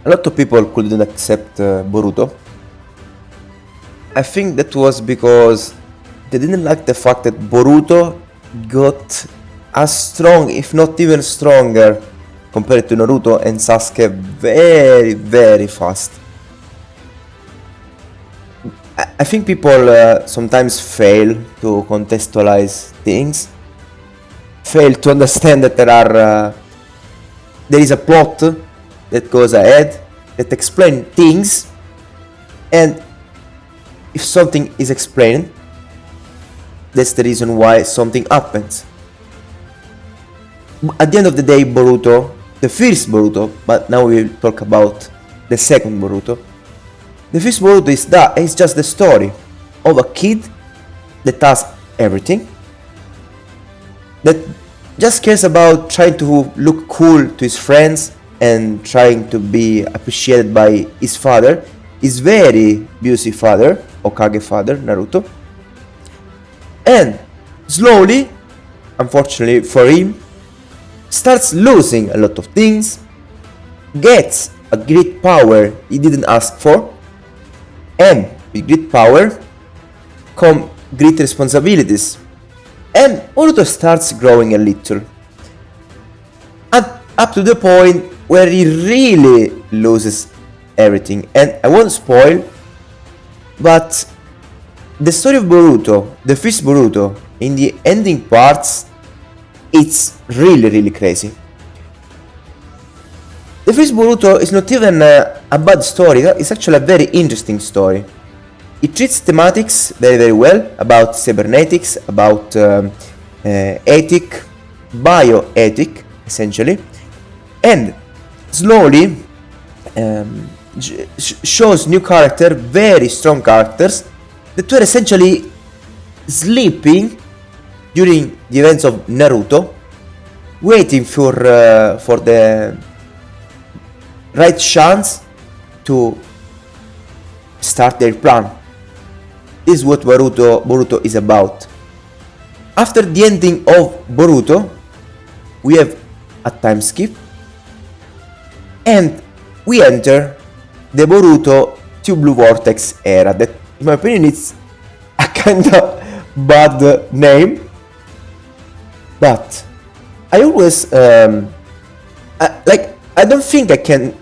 a lot of people couldn't accept Boruto. I think that was because they didn't like the fact that Boruto got as strong, if not even stronger, compared to Naruto and Sasuke very, very fast. I think people sometimes fail to contextualize things, fail to understand that there is a plot that goes ahead, that explains things, and if something is explained, that's the reason why something happens. At the end of the day, Boruto, the first Boruto, but now we'll talk about the second Boruto. The first Boruto is just the story of a kid that does everything, that just cares about trying to look cool to his friends and trying to be appreciated by his father, his very abusive father, Hokage father, Naruto. And slowly, unfortunately for him, starts losing a lot of things, gets a great power he didn't ask for, and with great power come great responsibilities, and Boruto starts growing a little, up to the point where he really loses everything. And I won't spoil, but the story of Boruto, the first Boruto, in the ending parts, it's really, really crazy. The first Boruto is not even a bad story, it's actually a very interesting story. It treats thematics very, very well about cybernetics, about ethic, bioethic, essentially, and slowly shows new characters, very strong characters, that were essentially sleeping during the events of Naruto, waiting for the right chance to start their plan. This is what Boruto is about. After the ending of Boruto, we have a time skip, and we enter the Boruto to Blue Vortex era, that in my opinion it's a kinda bad name, but I always I don't think I can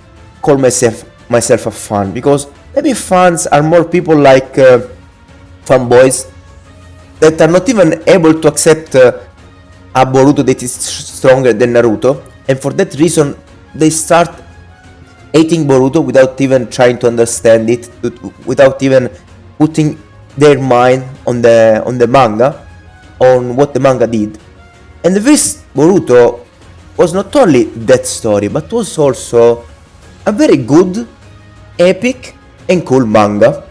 call myself a fan, because maybe fans are more people like fanboys that are not even able to accept a Boruto that is stronger than Naruto, and for that reason they start hating Boruto without even trying to understand it, without even putting their mind on the manga, on what the manga did. And this Boruto was not only that story, but was also a very good, epic and cool manga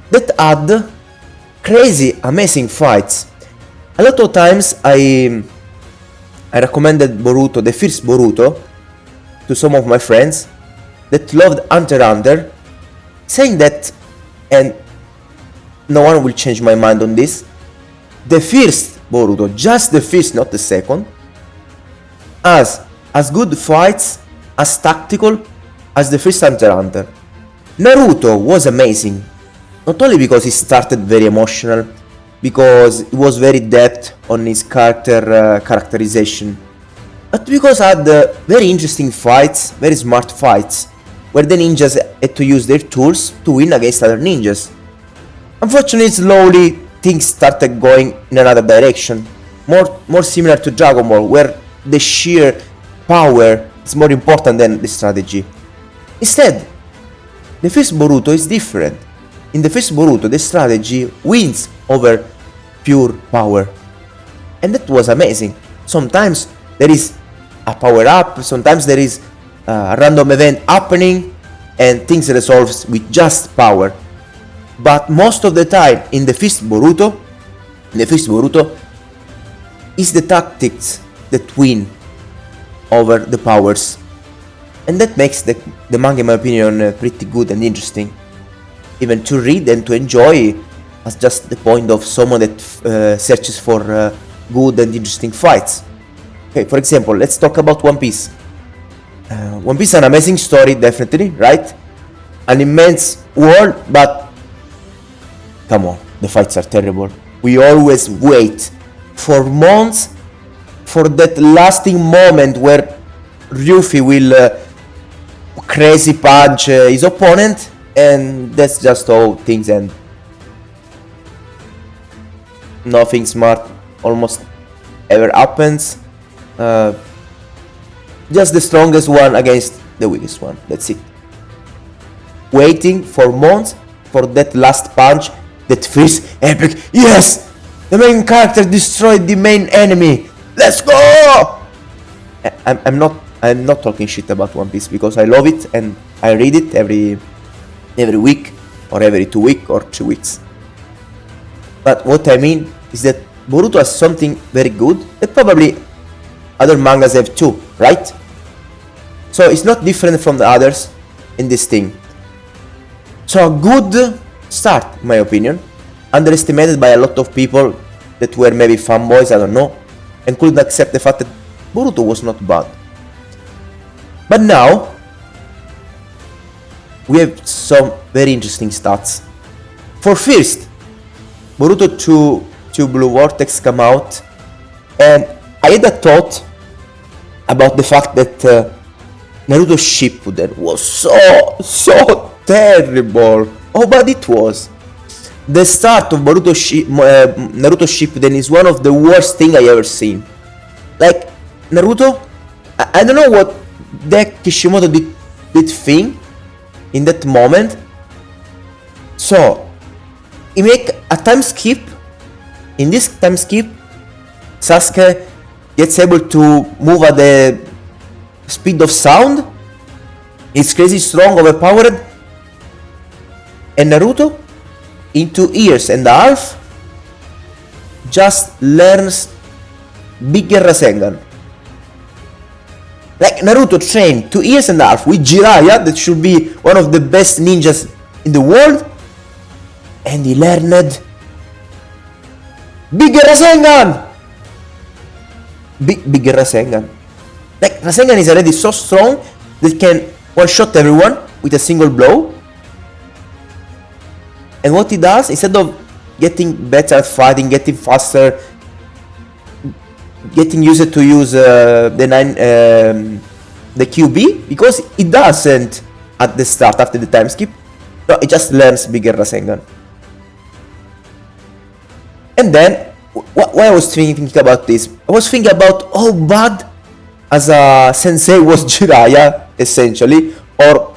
that had crazy, amazing fights. A lot of times I recommended Boruto, the first Boruto, to some of my friends that loved Hunter x Hunter, saying that, and no one will change my mind on this, the first Boruto, just the first, not the second, has as good fights, as tactical as the first Hunter x Hunter. Naruto was amazing, not only because he started very emotional, because it was very depth on his characterization, but because it had very interesting fights, very smart fights, where the ninjas had to use their tools to win against other ninjas. Unfortunately, slowly things started going in another direction, more similar to Dragon Ball, where the sheer power is more important than the strategy. Instead, the first Boruto is different. In the first Boruto, the strategy wins over pure power, and that was amazing. Sometimes there is a power up, sometimes there is a random event happening and things resolves with just power. But most of the time in the first Boruto, is the tactics that win over the powers, and that makes the manga, in my opinion, pretty good and interesting, even to read and to enjoy, as just the point of someone that searches for good and interesting fights. Okay, for example, let's talk about One Piece. One Piece is an amazing story, definitely, right? An immense world, but come on, the fights are terrible. We always wait for months for that lasting moment where Ruffy will crazy punch his opponent, and that's just how things end. Nothing smart almost ever happens. Just the strongest one against the weakest one. That's it. Waiting for months for that last punch, that first epic. Yes, the main character destroyed the main enemy. Let's go! I'm not talking shit about One Piece because I love it and I read it every week or every 2 weeks or 3 weeks. But what I mean is that Boruto has something very good that probably other mangas have too, right? So it's not different from the others in this thing. So a good start, in my opinion, underestimated by a lot of people that were maybe fanboys, I don't know, and couldn't accept the fact that Boruto was not bad. But now, we have some very interesting stats. For first, Boruto 2 Blue Vortex come out, and I had a thought about the fact that Naruto Shippuden was so terrible. Oh, but it was. The start of Naruto Shippuden is one of the worst thing I ever seen. Like, Naruto, I don't know what that Kishimoto did think in that moment. So, he make a time skip. In this time skip, Sasuke gets able to move at the speed of sound. He's crazy strong, overpowered. And Naruto, in 2 years and a half, just learns bigger Rasengan. Like, Naruto trained 2 years and a half with Jiraiya, that should be one of the best ninjas in the world, and he learned bigger Rasengan! Bigger Rasengan. Like, Rasengan is already so strong that can one-shot everyone with a single blow. And what he does, instead of getting better at fighting, getting faster, getting used to use the QB, because he doesn't at the start after the time skip. No, he just learns bigger Rasengan. And then, why I was thinking about this, I was thinking about how bad as a sensei was Jiraiya, essentially, or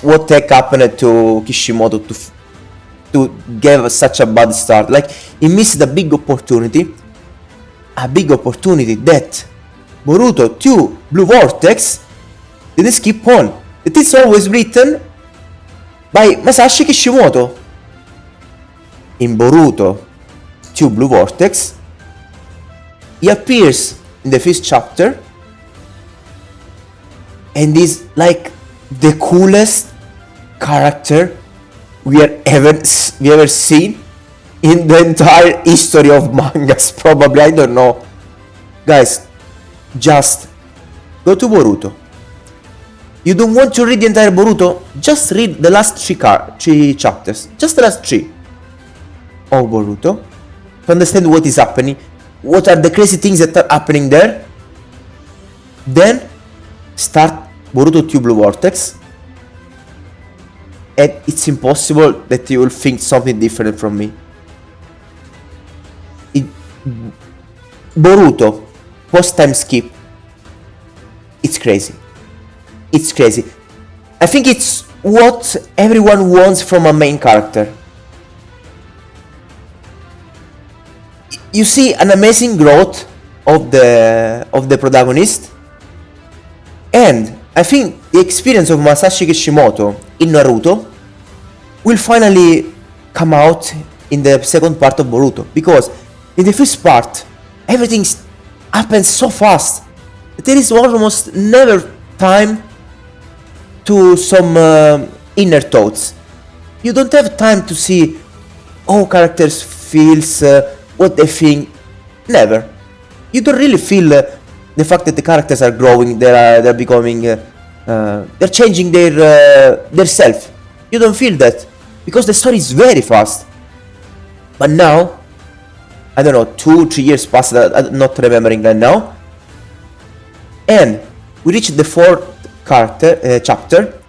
what tech happened to Kishimoto to give such a bad start. Like, he missed a big opportunity that Boruto 2 Blue Vortex didn't skip on. It is always written by Masashi Kishimoto. In Boruto 2 Blue Vortex, he appears in the first chapter and is like the coolest character we ever seen in the entire history of mangas, probably. I don't know. Guys, just go to Boruto. You don't want to read the entire Boruto? Just read the last three chapters. Just the last 3 of Boruto to understand what is happening, what are the crazy things that are happening there. Then start Boruto 2 Blue Vortex, and it's impossible that you will think something different from me. Boruto post time skip, it's crazy. It's crazy. I think it's what everyone wants from a main character. You see an amazing growth of the protagonist, and I think the experience of Masashi Kishimoto in Naruto will finally come out in the second part of Boruto, because in the first part everything happens so fast that there is almost never time to some inner thoughts. You don't have time to see how characters feels, what they think. Never. You don't really feel the fact that the characters are growing, they're becoming they're changing their self. You don't feel that because the story is very fast. But now, I don't know, 2-3 years passed, I'm not remembering right now, and we reached the fourth chapter,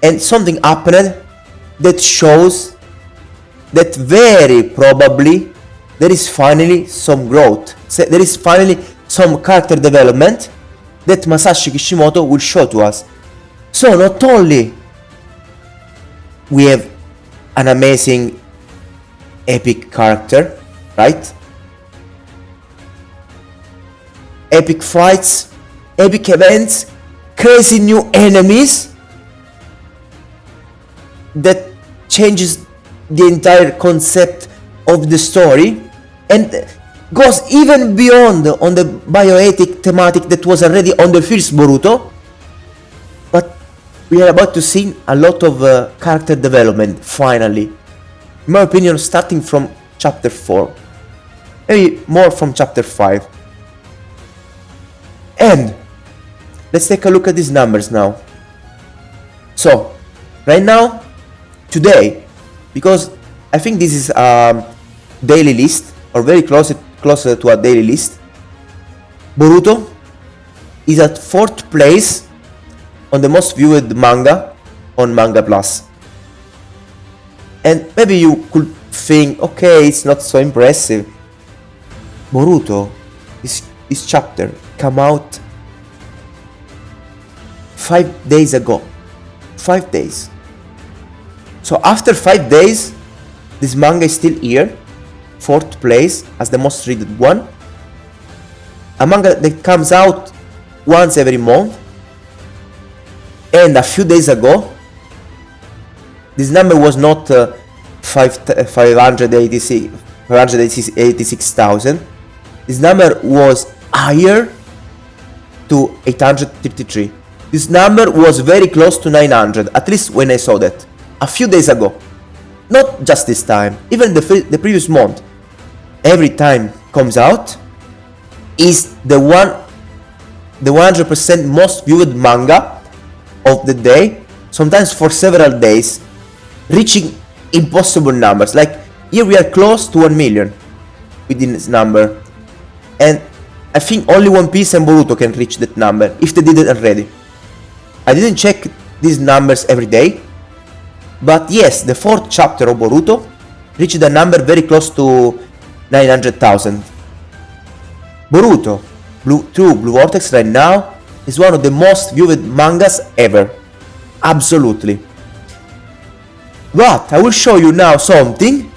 and something happened that shows that very probably there is finally some growth. So there is finally some character development that Masashi Kishimoto will show to us. So not only we have an amazing epic character, right? Epic fights, epic events, crazy new enemies that changes the entire concept of the story and goes even beyond on the bioethic thematic that was already on the first Boruto. But we are about to see a lot of character development finally. In my opinion, starting from chapter 4, maybe more from chapter 5. And let's take a look at these numbers now. So right now, today, because I think this is a daily list or very closer to a daily list, Boruto is at 4th place on the most viewed manga on Manga Plus. And maybe you could think, okay, it's not so impressive. Boruto, this chapter came out 5 days ago. 5 days. So after 5 days, this manga is still here, 4th place as the most read one. A manga that comes out once every month. And a few days ago, this number was not 586,000. This number was higher to 833. This number was very close to 900, at least when I saw that. A few days ago. Not just this time, even the previous month. Every time comes out is the 100% most viewed manga of the day, sometimes for several days, reaching impossible numbers. Like here we are close to 1 million within this number, and I think only One Piece and Boruto can reach that number if they did it already. I didn't check these numbers every day, but yes, the 4th chapter of Boruto reached a number very close to 900,000. Boruto through Blue Vortex right now is one of the most viewed mangas ever. Absolutely. But I will show you now something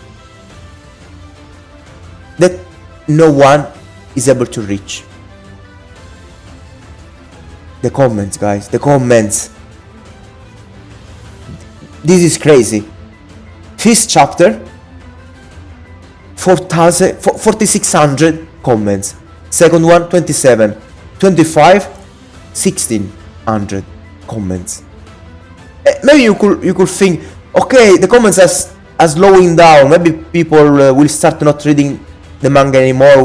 that no one is able to reach. The comments, guys, the comments. This is crazy. 5th chapter, 4,600 comments. Second one, 27. 25, 1,600 comments. Maybe you could think, okay, the comments are slowing down. Maybe people will start not reading the manga anymore.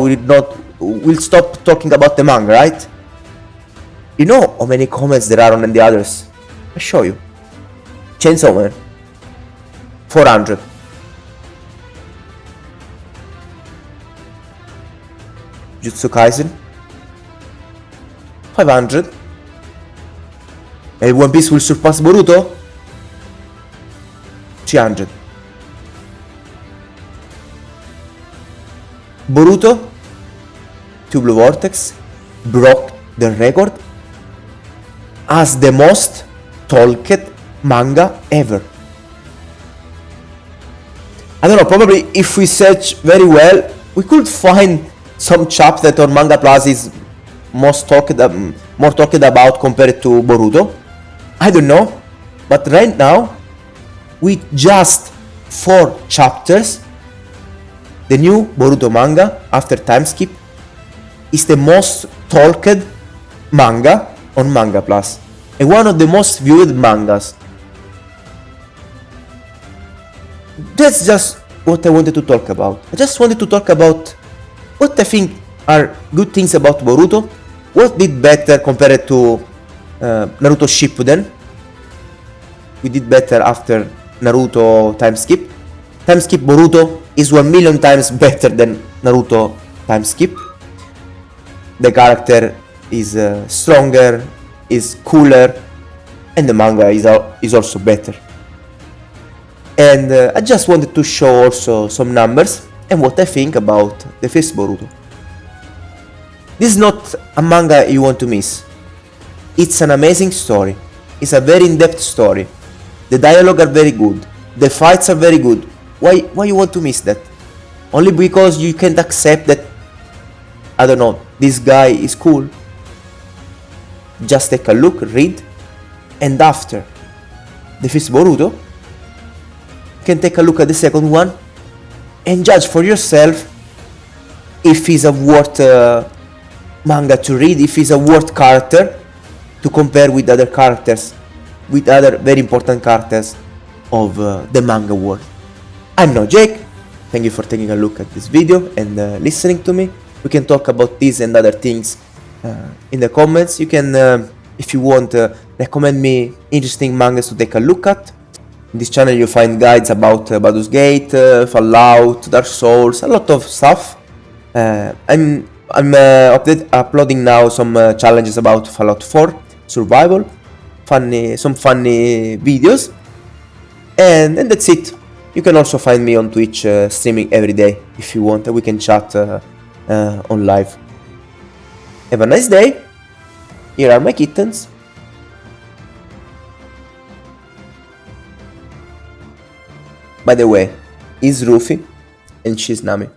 Will stop talking about the manga, right? You know how many comments there are on the others? I'll show you. Chainsaw Man, 400. Jujutsu Kaisen, 500. Maybe One Piece will surpass Boruto, 300. Boruto to Blue Vortex broke the record as the most TotK manga ever. I don't know, probably if we search very well, we could find some chapter that on Manga Plus is more talked about compared to Boruto. I don't know, but right now, with just 4 chapters, the new Boruto manga after time skip is the most talked manga on Manga Plus and one of the most viewed mangas. That's just what I wanted to talk about. I just wanted to talk about what I think are good things about Boruto, what did better compared to Naruto Shippuden. We did better after Naruto time skip. Time skip Boruto is 1,000,000 times better than Naruto time skip. The character is stronger, is cooler, and the manga is also better. And I just wanted to show also some numbers and what I think about the first Boruto. This is not a manga you want to miss. It's an amazing story. It's a very in-depth story. The dialogue are very good. The fights are very good. Why you want to miss that? Only because you can't accept that, I don't know, this guy is cool? Just take a look, read, and after the first Boruto, you can take a look at the second one and judge for yourself if he's a worth manga to read, if he's a worth character to compare with other characters, with other very important characters of the manga world. I'm now Jake. Thank you for taking a look at this video and listening to me. We can talk about this and other things in the comments. You can, if you want, recommend me interesting mangas to take a look at. In this channel you find guides about Baldur's Gate, Fallout, Dark Souls, a lot of stuff. I'm uploading now some challenges about Fallout 4 survival, some funny videos, and that's it. You can also find me on Twitch streaming every day if you want. We can chat on live. Have a nice day. Here are my kittens. By the way, he's Rufy and she's Nami.